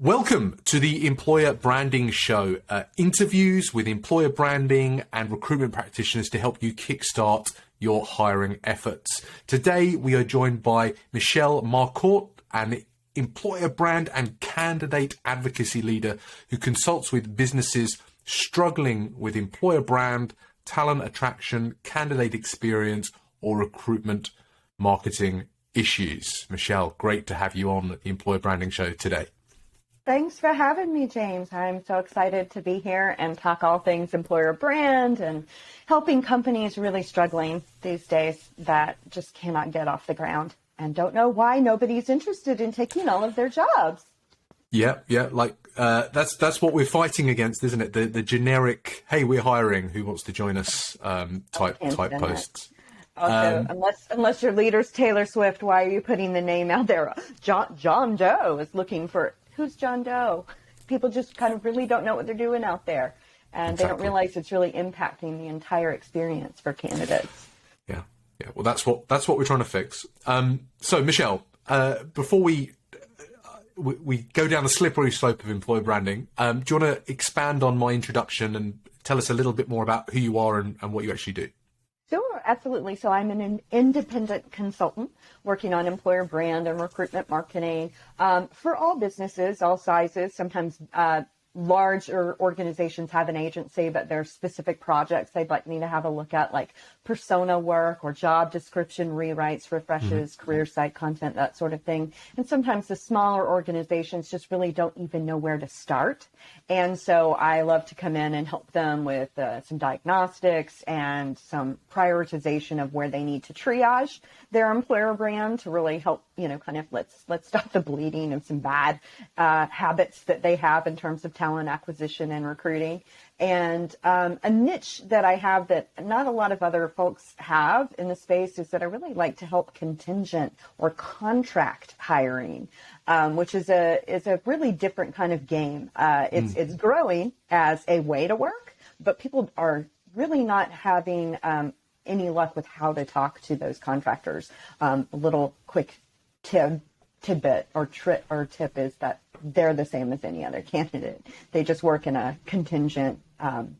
Welcome to the Employer Branding Show, interviews with employer branding and recruitment practitioners to help you kickstart your hiring efforts. Today, we are joined by Michelle Marquardt, an employer brand and candidate advocacy leader who consults with businesses struggling with employer brand, talent attraction, candidate experience, or recruitment marketing issues. Michelle, great to have you on the Employer Branding Show today. Thanks for having me, James. I'm so excited to be here and talk all things employer brand and helping companies really struggling these days that just cannot get off the ground and don't know why nobody's interested in taking all of their jobs. Yeah. That's what we're fighting against, isn't it? The generic, hey, we're hiring, who wants to join us type posts. Also, unless your leader's Taylor Swift, why are you putting the name out there? John Doe is looking for. Who's John Doe? People just kind of really don't know what they're doing out there. And Exactly. They don't realize it's really impacting the entire experience for candidates. Yeah. Well, that's what we're trying to fix. So, Michelle, before we go down the slippery slope of employer branding, do you want to expand on my introduction and tell us a little bit more about who you are and what you actually do? Sure, absolutely. So I'm an independent consultant working on employer brand and recruitment marketing for all businesses, all sizes. Sometimes larger organizations have an agency, but there's specific projects they'd like me to have a look at, like persona work or job description rewrites, refreshes, career site content, that sort of thing. And sometimes the smaller organizations just really don't even know where to start. And so I love to come in and help them with some diagnostics and some prioritization of where they need to triage their employer brand to really help, kind of let's stop the bleeding of some bad habits that they have in terms of talent acquisition and recruiting. And a niche that I have that not a lot of other folks have in the space is that I really like to help contingent or contract hiring, which is a really different kind of game. It's growing as a way to work, but people are really not having any luck with how to talk to those contractors. A little quick tidbit or tip is that they're the same as any other candidate. They just work in a contingent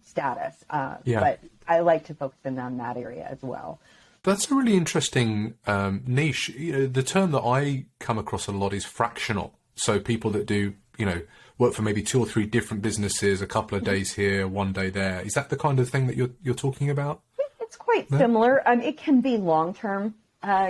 status. But I like to focus in on that area as well. That's a really interesting niche. The term that I come across a lot is fractional. So people that do, work for maybe 2 or 3 different businesses, a couple of days here, 1 day there. Is that the kind of thing that you're talking about? It's quite similar. It can be long-term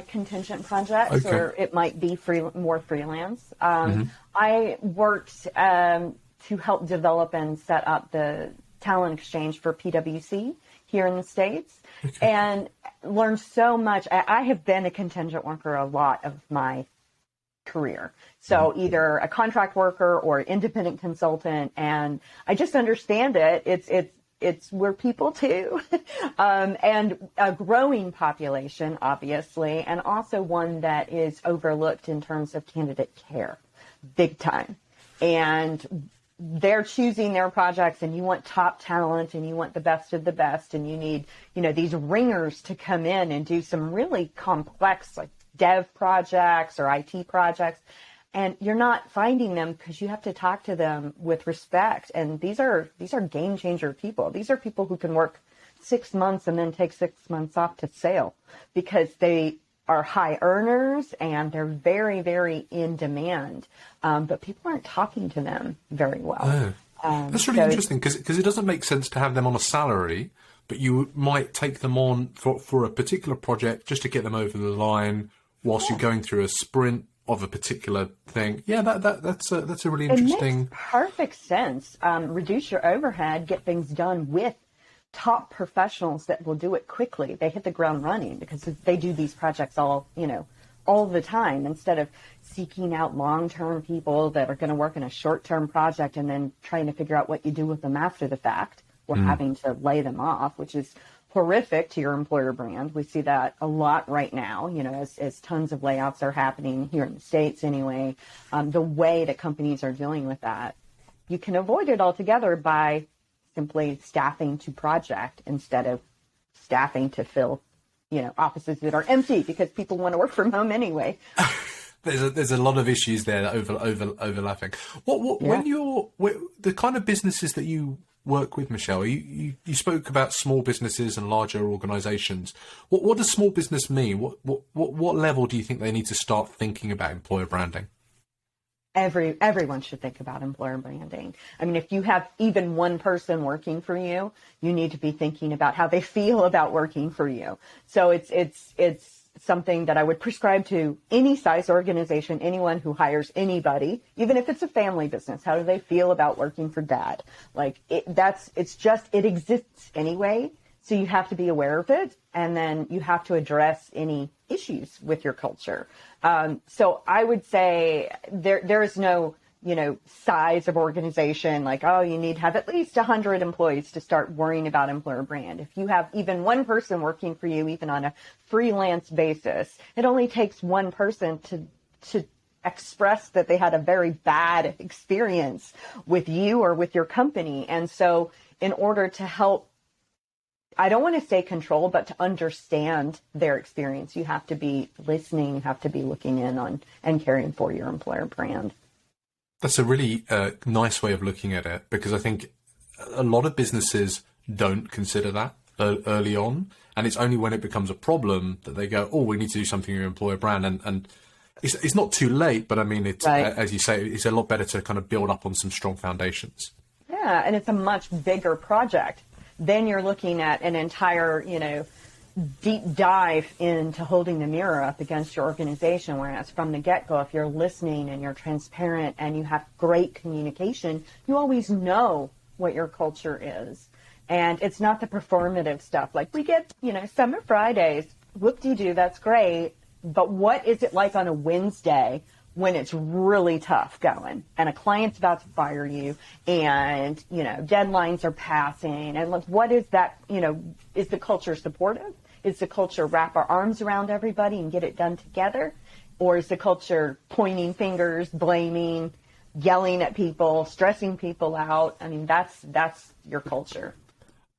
contingent projects, or it might be more freelance. I worked to help develop and set up the talent exchange for PwC here in the States and learned so much. I have been a contingent worker a lot of my career. So either a contract worker or independent consultant, and I just understand it. We're people too, and a growing population, obviously, and also one that is overlooked in terms of candidate care, big time. And they're choosing their projects, and you want top talent, and you want the best of the best, and you need, these ringers to come in and do some really complex, like dev projects or IT projects. And you're not finding them because you have to talk to them with respect. And these are game changer people. These are people who can work 6 months and then take 6 months off to sail because they are high earners and they're very, very in demand. But people aren't talking to them very well. That's really interesting because it doesn't make sense to have them on a salary, but you might take them on for a particular project just to get them over the line whilst you're going through a sprint of a particular thing. Yeah, that's a really interesting. It makes perfect sense. Reduce your overhead, get things done with top professionals that will do it quickly. They hit the ground running because they do these projects all the time instead of seeking out long-term people that are going to work in a short-term project and then trying to figure out what you do with them after the fact or having to lay them off, which is horrific to your employer brand. We see that a lot right now, as tons of layoffs are happening here in the States anyway. The way that companies are dealing with that, you can avoid it altogether by simply staffing to project instead of staffing to fill, offices that are empty because people want to work from home anyway. there's a lot of issues there that overlapping. When the kind of businesses that you work with, Michelle, you spoke about small businesses and larger organizations. What does small business mean? What level do you think they need to start thinking about employer branding? Everyone should think about employer branding. I mean, if you have even one person working for you, you need to be thinking about how they feel about working for you. So it's something that I would prescribe to any size organization, anyone who hires anybody, even if it's a family business. How do they feel about working for dad? Like it exists anyway. So you have to be aware of it, and then you have to address any issues with your culture. So I would say there is no, size of organization like, oh, you need to have at least 100 employees to start worrying about employer brand. If you have even one person working for you, even on a freelance basis, it only takes one person to express that they had a very bad experience with you or with your company. And so in order to help, I don't want to say control, but to understand their experience, you have to be listening, you have to be looking in on and caring for your employer brand. That's a really nice way of looking at it, because I think a lot of businesses don't consider that early on. And it's only when it becomes a problem that they go, oh, we need to do something with your employer brand. And it's not too late, but I mean, it's, right, as you say, it's a lot better to kind of build up on some strong foundations. Yeah, and it's a much bigger project. Then you're looking at an entire, deep dive into holding the mirror up against your organization, whereas from the get-go, if you're listening and you're transparent and you have great communication, you always know what your culture is. And it's not the performative stuff. Like we get, Summer Fridays, whoop-de-doo, that's great. But what is it like on a Wednesday when it's really tough going and a client's about to fire you and, deadlines are passing, and like, what is that, is the culture supportive? Is the culture wrap our arms around everybody and get it done together? Or is the culture pointing fingers, blaming, yelling at people, stressing people out? I mean, that's your culture.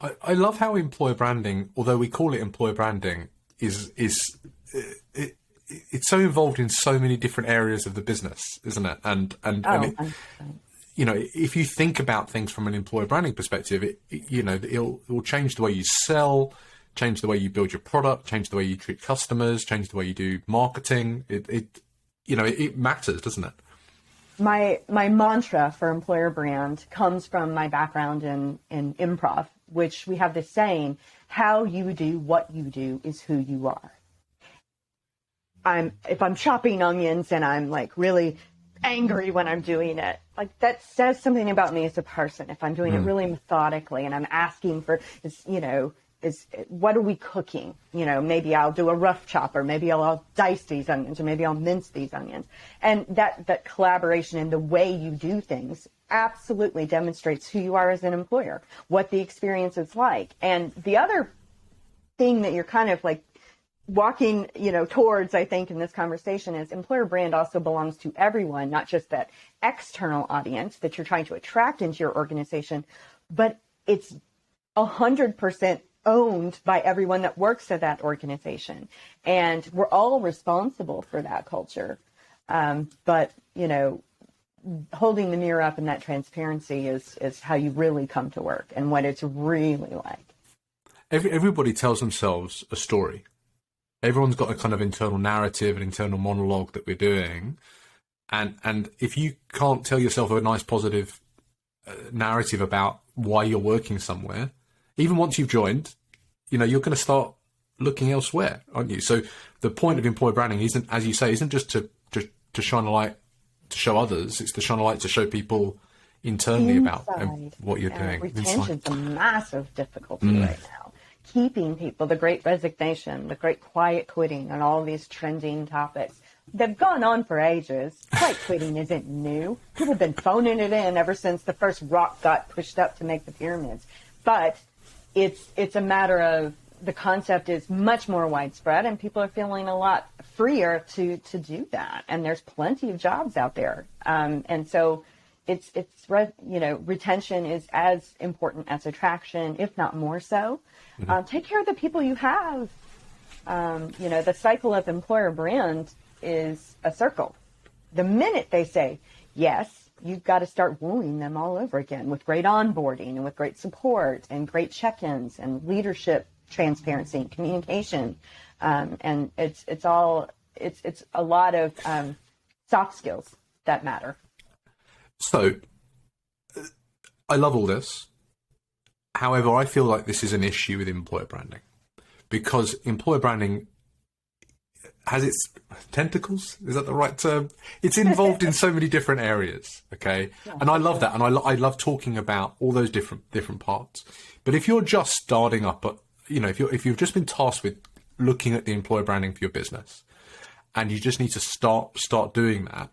I love how employer branding, although we call it employer branding, it's so involved in so many different areas of the business, isn't it? And if you think about things from an employer branding perspective, it will change the way you sell, change the way you build your product, change the way you treat customers, change the way you do marketing. It matters, doesn't it? My mantra for employer brand comes from my background in improv, which we have this saying, how you do what you do is who you are. If I'm chopping onions and I'm like really angry when I'm doing it, like that says something about me as a person. If I'm doing it really methodically and I'm asking for, what are we cooking? Maybe I'll do a rough chop, or maybe I'll dice these onions, or maybe I'll mince these onions. And that collaboration and the way you do things absolutely demonstrates who you are as an employer, what the experience is like. And the other thing that you're kind of like walking, towards, I think, in this conversation is employer brand also belongs to everyone, not just that external audience that you're trying to attract into your organization, but it's 100% owned by everyone that works at that organization. And we're all responsible for that culture. But holding the mirror up in that transparency is how you really come to work and what it's really like. Everybody tells themselves a story. Everyone's got a kind of internal narrative, an internal monologue that we're doing. And if you can't tell yourself a nice positive narrative about why you're working somewhere, even once you've joined, you're going to start looking elsewhere, aren't you? So the point of employer branding isn't, as you say, isn't just to shine a light to show others. It's to shine a light to show people internally about what you're doing. Retention's a massive difficulty right now. Keeping people, the great resignation, the great quiet quitting, and all these trending topics. They've gone on for ages. Quiet quitting isn't new. People have been phoning it in ever since the first rock got pushed up to make the pyramids. But it's a matter of the concept is much more widespread, and people are feeling a lot freer to do that. And there's plenty of jobs out there. And so retention is as important as attraction, if not more so. Take care of the people you have. The cycle of employer brand is a circle. The minute they say yes, you've got to start wooing them all over again with great onboarding and with great support and great check-ins and leadership transparency and communication. And it's a lot of soft skills that matter. So I love all this. However, I feel like this is an issue with employer branding, because employer branding has its tentacles. Is that the right term? It's involved in so many different areas. Okay. And I love that. And I love talking about all those different parts. But if you're just starting up, if you've just been tasked with looking at the employer branding for your business and you just need to start doing that,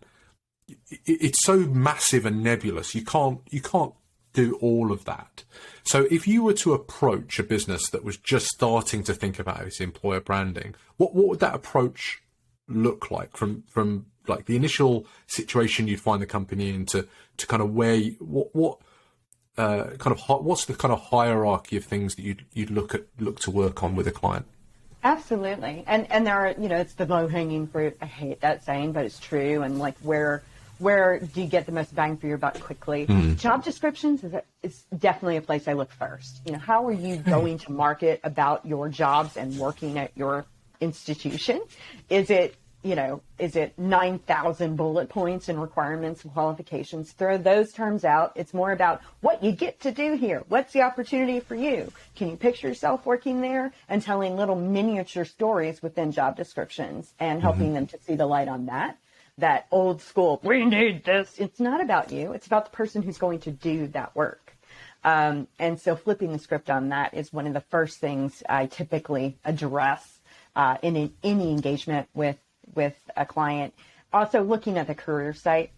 it's so massive and nebulous. You can't do all of that. So if you were to approach a business that was just starting to think about its employer branding, what would that approach look like from like the initial situation you'd find the company in to kind of where what's the kind of hierarchy of things that you'd look to work on with a client? Absolutely. And there are, it's the low hanging fruit. I hate that saying, but it's true. And like where do you get the most bang for your buck quickly? Job descriptions is definitely a place I look first. How are you going to market about your jobs and working at your institution? Is it 9,000 bullet points and requirements and qualifications? Throw those terms out. It's more about what you get to do here. What's the opportunity for you? Can you picture yourself working there? And telling little miniature stories within job descriptions and helping them to see the light on that old school, we need this. It's not about you. It's about the person who's going to do that work. And so flipping the script on that is one of the first things I typically address in any engagement with a client. Also looking at the career site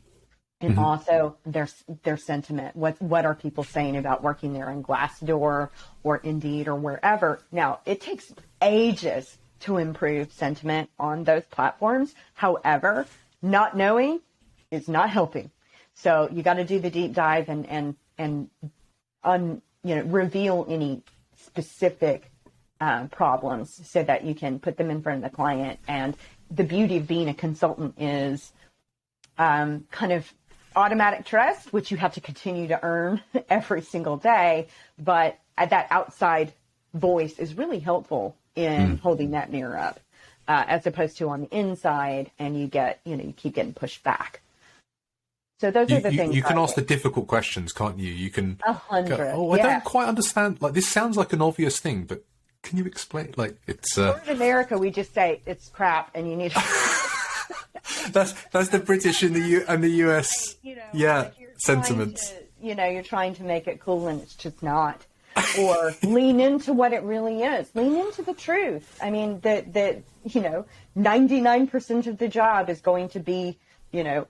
and also their sentiment. What are people saying about working there on Glassdoor or Indeed or wherever? Now, it takes ages to improve sentiment on those platforms. However, not knowing is not helping. So you got to do the deep dive and reveal any specific problems so that you can put them in front of the client. And the beauty of being a consultant is kind of automatic trust, which you have to continue to earn every single day. But that outside voice is really helpful in holding that mirror up. As opposed to on the inside, and you keep getting pushed back. So those are the things. You can ask the difficult questions, can't you? You can 100. Go, I don't quite understand. Like, this sounds like an obvious thing, but can you explain? Like, it's. In America, we just say it's crap, and you need. That's the British and the US. Like sentiments. You're trying to make it cool, and it's just not. Or lean into what it really is. Lean into the truth. I mean, 99% of the job is going to be,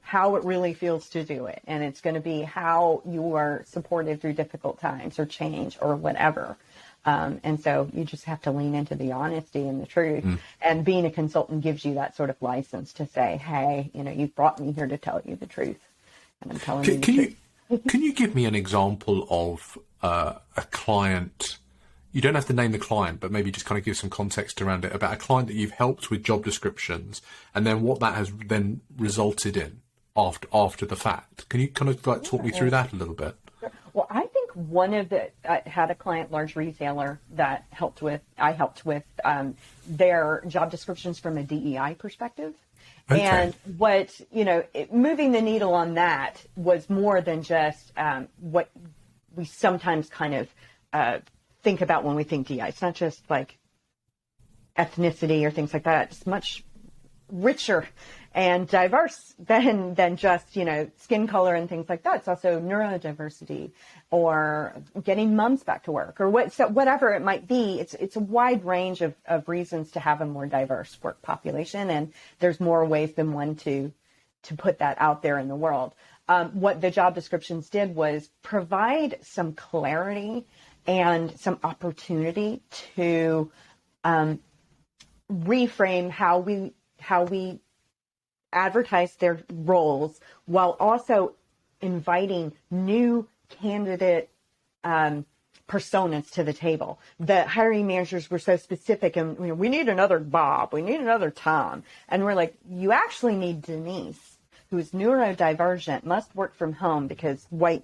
how it really feels to do it. And it's going to be how you are supported through difficult times or change or whatever. And so you just have to lean into the honesty and the truth. And being a consultant gives you that sort of license to say, hey, you've brought me here to tell you the truth. And I'm telling you the truth. Can you give me an example of a client? You don't have to name the client, but maybe just kind of give some context around it, about a client that you've helped with job descriptions and then what that has then resulted in after the fact. Can you kind of talk me through that a little bit? Well, I think I had a client, large retailer, that I helped with their job descriptions from a DEI perspective. Okay. And moving the needle on that was more than just what we sometimes kind of think about when we think DEI. It's not just like ethnicity or things like that. It's much richer and diverse than just, skin color and things like that. It's also neurodiversity or getting moms back to work or whatever it might be. It's a wide range of reasons to have a more diverse work population. And there's more ways than one to put that out there in the world. What the job descriptions did was provide some clarity and some opportunity to reframe how we advertise their roles, while also inviting new candidate personas to the table. The hiring managers were so specific, and we need another Bob, we need another Tom. And we're like, you actually need Denise, who's neurodivergent, must work from home because white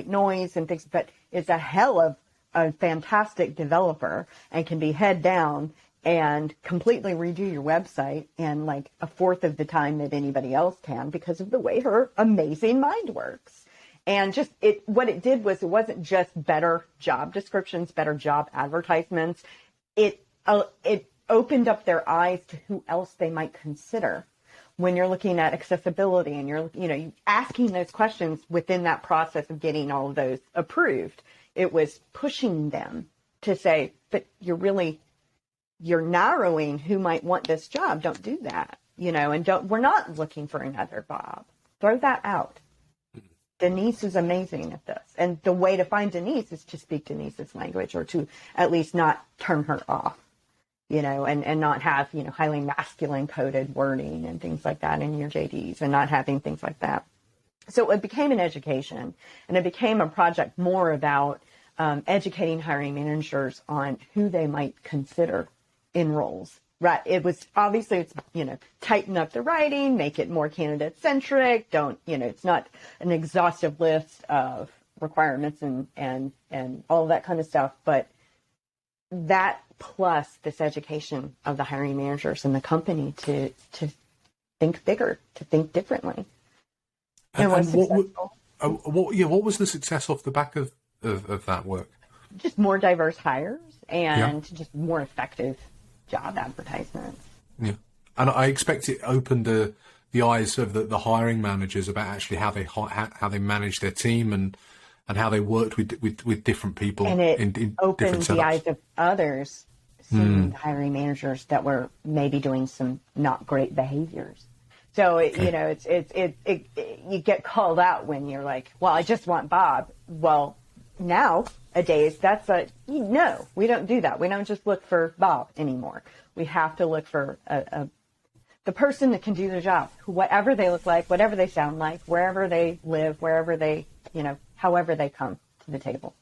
noise and things, but is a hell of a fantastic developer and can be head down and completely redo your website in like a fourth of the time that anybody else can because of the way her amazing mind works. And just what it did was, it wasn't just better job descriptions, better job advertisements. It opened up their eyes to who else they might consider when you're looking at accessibility, and you're asking those questions within that process of getting all of those approved. It was pushing them to say, but you're narrowing who might want this job. Don't do that, and we're not looking for another Bob. Throw that out. Denise is amazing at this. And the way to find Denise is to speak Denise's language, or to at least not turn her off, and not have, highly masculine coded wording and things like that in your JDs, and not having things like that. So it became an education, and it became a project more about educating hiring managers on who they might consider in roles. Right. It was obviously, tighten up the writing, make it more candidate centric. It's not an exhaustive list of requirements and all of that kind of stuff. But that plus this education of the hiring managers and the company to think bigger, to think differently. And what was the success off the back of that work? Just more diverse hires and just more effective job advertisements. Yeah, and I expect it opened the eyes of the hiring managers about actually how they manage their team and how they worked with different people. And it opened the eyes of others, seeing the hiring managers that were maybe doing some not great behaviors. So you get called out when you're like, well, I just want Bob. Well, nowadays, no, we don't do that. We don't just look for Bob anymore. We have to look for the person that can do the job, whatever they look like, whatever they sound like, wherever they live, wherever they, however they come to the table.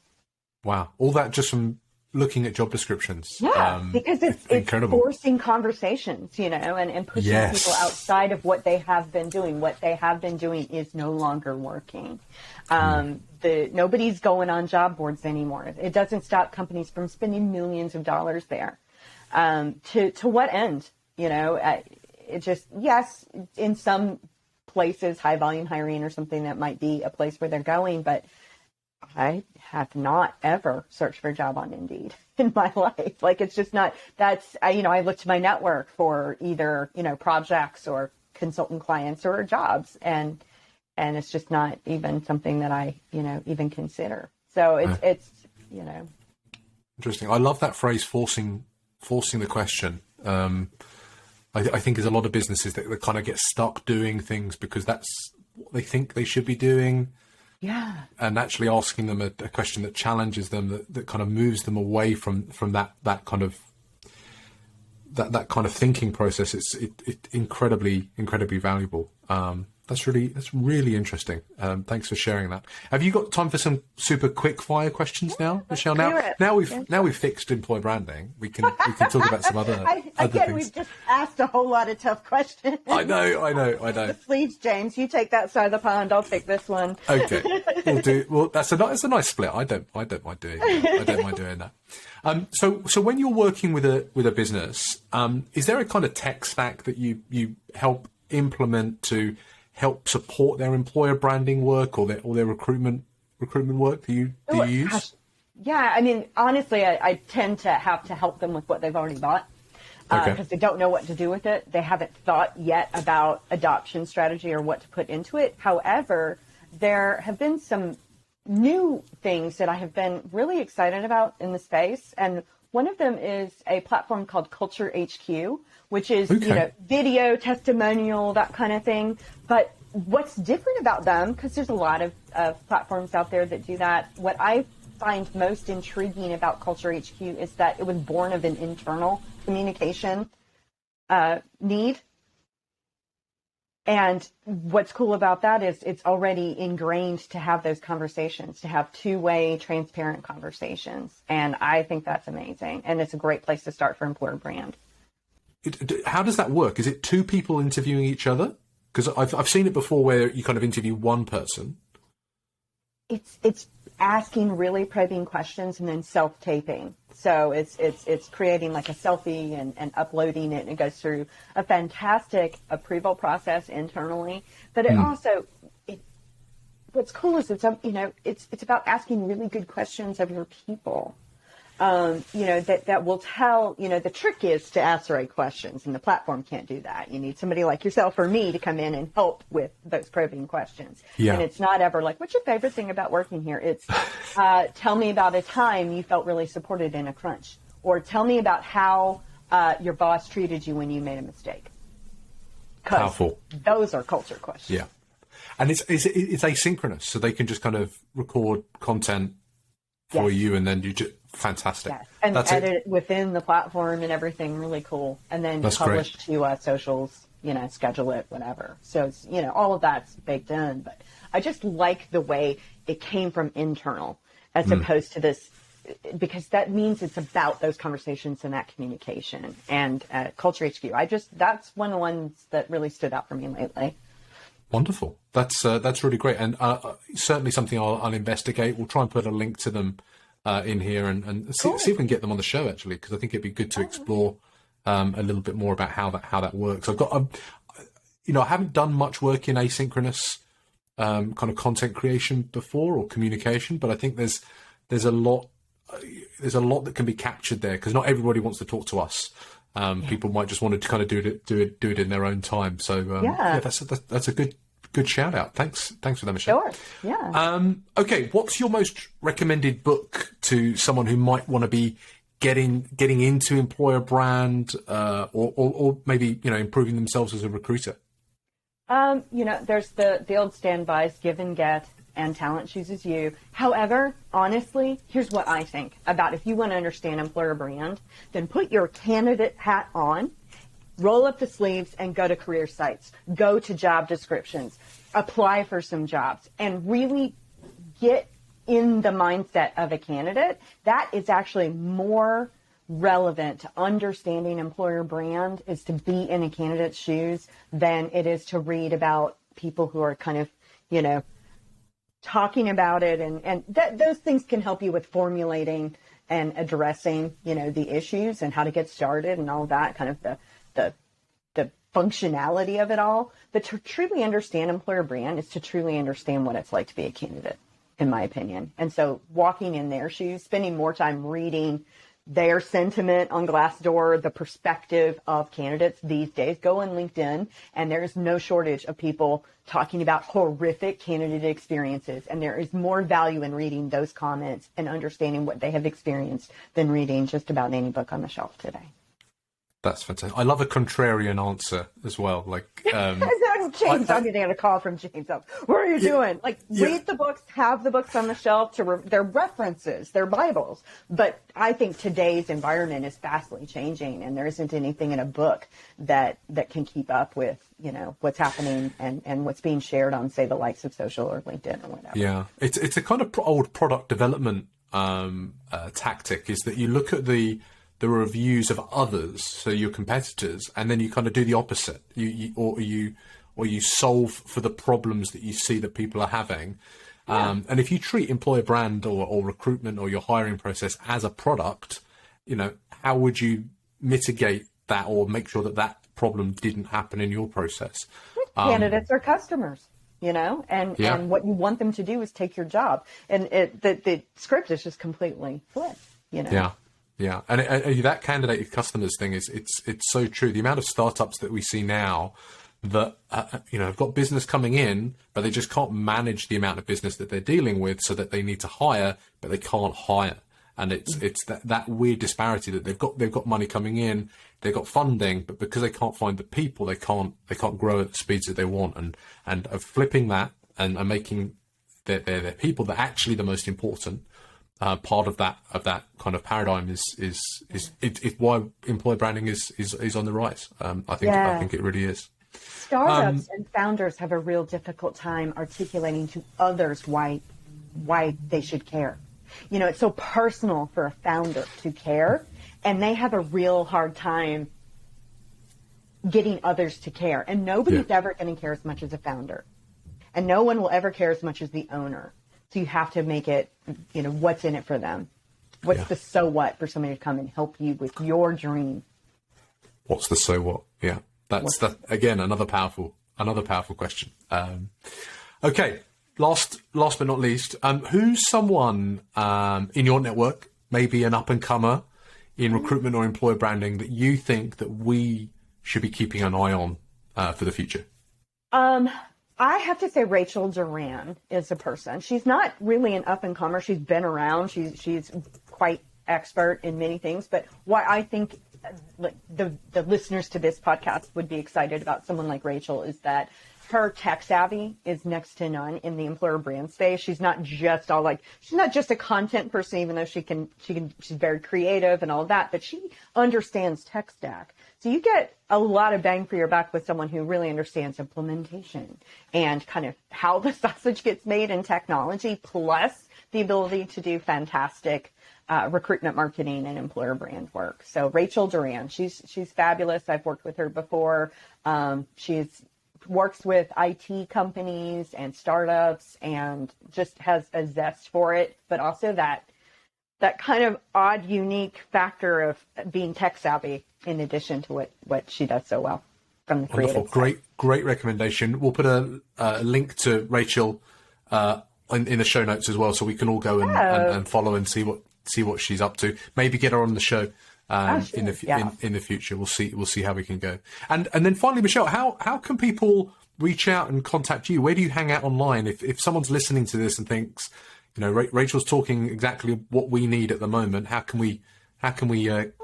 Wow. All that just from looking at job descriptions. Yeah, because it's forcing conversations, and pushing people outside of what they have been doing. What they have been doing is no longer working. Nobody's going on job boards anymore. It doesn't stop companies from spending millions of dollars there. To what end? It just, yes, in some places, high volume hiring or something, that might be a place where they're going, but I have not ever searched for a job on Indeed in my life. Like, it's just not, I look to my network for either, projects or consultant clients or jobs. And it's just not even something that I, even consider. So it's Interesting. I love that phrase, forcing the question. I think there's a lot of businesses that kind of get stuck doing things because that's what they think they should be doing. Yeah. And actually asking them a question that challenges them, that kind of moves them away from that kind of thinking process. It's incredibly valuable. That's really interesting. Thanks for sharing that. Have you got time for some super quick fire questions now, Michelle? Now we've fixed employer branding. We can talk about some other things. We've just asked a whole lot of tough questions. I know. The sleeves, James. You take that side of the pond. I'll take this one. Okay, we'll do. Well, that's a nice split. I don't mind doing that. So when you're working with a business, is there a kind of tech stack that you help implement to help support their employer branding work or their recruitment work? Do you use? Gosh. Yeah, I mean, honestly, I tend to have to help them with what they've already bought because they don't know what to do with it. They haven't thought yet about adoption strategy or what to put into it. However, there have been some new things that I have been really excited about in the space, and one of them is a platform called Culture HQ, which is video, testimonial, that kind of thing. But what's different about them, because there's a lot of platforms out there that do that, what I find most intriguing about Culture HQ is that it was born of an internal communication need. And what's cool about that is it's already ingrained to have those conversations, to have two-way, transparent conversations. And I think that's amazing. And it's a great place to start for employer brand. How does that work? Is it two people interviewing each other? Because I've seen it before where you kind of interview one person. It's asking really probing questions and then self-taping. So it's creating like a selfie and uploading it, and it goes through a fantastic approval process internally. But it also, what's cool is it's about asking really good questions of your people. That will tell, the trick is to ask the right questions, and the platform can't do that. You need somebody like yourself or me to come in and help with those probing questions. Yeah. And it's not ever like, what's your favorite thing about working here? It's, tell me about a time you felt really supported in a crunch, or tell me about how your boss treated you when you made a mistake. Powerful. Those are culture questions. Yeah. And it's asynchronous, so they can just kind of record content for you, and then you just fantastic. Yes. And that's edit it within the platform and everything. Really cool. And then That's publish great. to socials, schedule it, whatever. So it's, all of that's baked in. But I just like the way it came from internal as opposed to this, because that means it's about those conversations and that communication. And Culture HQ, that's one of the ones that really stood out for me lately. Wonderful. That's really great, and certainly something I'll investigate. We'll try and put a link to them in here, and see if we can get them on the show, actually, because I think it'd be good to explore a little bit more about how that works. I've got, I haven't done much work in asynchronous kind of content creation before, or communication, but I think there's a lot that can be captured there, because not everybody wants to talk to us. People might just want to kind of do it in their own time. So that's a good shout out. Thanks for that, Michelle. Sure. Yeah. Okay, what's your most recommended book to someone who might want to be getting into employer brand, or maybe improving themselves as a recruiter? There's the old standbys, give and get, and talent chooses you. However, honestly, here's what I think about if you want to understand employer brand, then put your candidate hat on, roll up the sleeves, and go to career sites, go to job descriptions, apply for some jobs, and really get in the mindset of a candidate. That is actually more relevant to understanding employer brand, is to be in a candidate's shoes, than it is to read about people who are kind of, talking about it, and those things can help you with formulating and addressing, the issues and how to get started and all that, kind of the functionality of it all. But to truly understand employer brand is to truly understand what it's like to be a candidate, in my opinion. And so walking in their shoes, spending more time reading their sentiment on Glassdoor, the perspective of candidates these days. Go on LinkedIn, and there is no shortage of people talking about horrific candidate experiences. And there is more value in reading those comments and understanding what they have experienced than reading just about any book on the shelf today. That's fantastic. I love a contrarian answer as well. Like, James, I'm getting a call from James. What are you doing? Like, read the books, have the books on the shelf, they're references, they're Bibles. But I think today's environment is vastly changing, and there isn't anything in a book that can keep up with, what's happening and what's being shared on, say, the likes of social or LinkedIn or whatever. Yeah, it's a kind of old product development tactic, is that you look at the reviews of others, so your competitors, and then you kind of do the opposite. You solve for the problems that you see that people are having. And if you treat employer brand or recruitment or your hiring process as a product, how would you mitigate that or make sure that problem didn't happen in your process? Candidates are customers, and what you want them to do is take your job. And the script is just completely flipped, Yeah, and that candidate customers thing it's so true. The amount of startups that we see now that have got business coming in, but they just can't manage the amount of business that they're dealing with, so that they need to hire, but they can't hire. And it's that weird disparity that they've got money coming in, they've got funding, but because they can't find the people, they can't grow at the speeds that they want. And of flipping that and making their people that actually the most important. Part of that kind of paradigm is why employer branding is on the rise. I think it really is. Startups and founders have a real difficult time articulating to others why they should care. You know, it's so personal for a founder to care, and they have a real hard time getting others to care. And nobody's ever going to care as much as a founder. And no one will ever care as much as the owner. So you have to make it, you know, what's in it for them? What's the so what for somebody to come and help you with your dream? What's the so what? Yeah. That's again, another powerful question. Okay. Last but not least, who's someone in your network, maybe an up and comer in recruitment or employer branding, that you think that we should be keeping an eye on for the future? I have to say Rachel Duran is a person. She's not really an up and comer. She's been around. She's quite expert in many things. But what I think the listeners to this podcast would be excited about someone like Rachel is that her tech savvy is next to none in the employer brand space. She's not just a content person, even though she's very creative and all that, but she understands tech stack. So you get a lot of bang for your buck with someone who really understands implementation and kind of how the sausage gets made in technology, plus the ability to do fantastic recruitment marketing and employer brand work. So Rachel Duran, she's fabulous. I've worked with her before. She's works with IT companies and startups and just has a zest for it, but also that kind of odd, unique factor of being tech savvy in addition to what she does so well from the creative Wonderful. Great recommendation. We'll put a link to Rachel in the show notes as well, so we can all go and follow and see what she's up to. Maybe get her on the show. In the future, we'll see how we can go. And then finally, Michelle, how can people reach out and contact you? Where do you hang out online? If someone's listening to this and thinks, you know, Rachel's talking exactly what we need at the moment, how can we get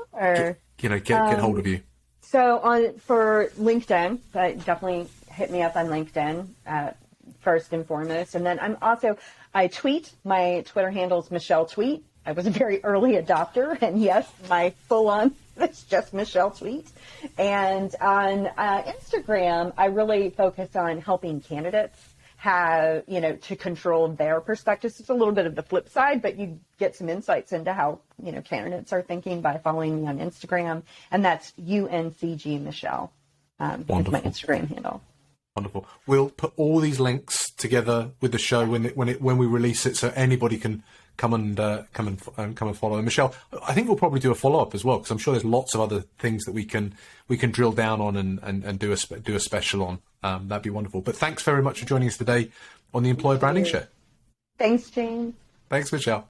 hold of you? So for LinkedIn, definitely hit me up on LinkedIn first and foremost, and then I tweet. My Twitter handle is Michelle Tweet. I was a very early adopter, and yes, my full-on is just Michelle Tweet. And on Instagram, I really focus on helping candidates to control their perspectives. It's a little bit of the flip side, but you get some insights into how, candidates are thinking by following me on Instagram. And that's UNCG Michelle is my Instagram handle. Wonderful. We'll put all these links together with the show when we release it, so anybody can come and follow. And Michelle, I think we'll probably do a follow up as well, because I'm sure there's lots of other things that we can drill down on and do a special on. That'd be wonderful. But thanks very much for joining us today on the Employer Branding Show. Thanks, James. Thanks, Michelle.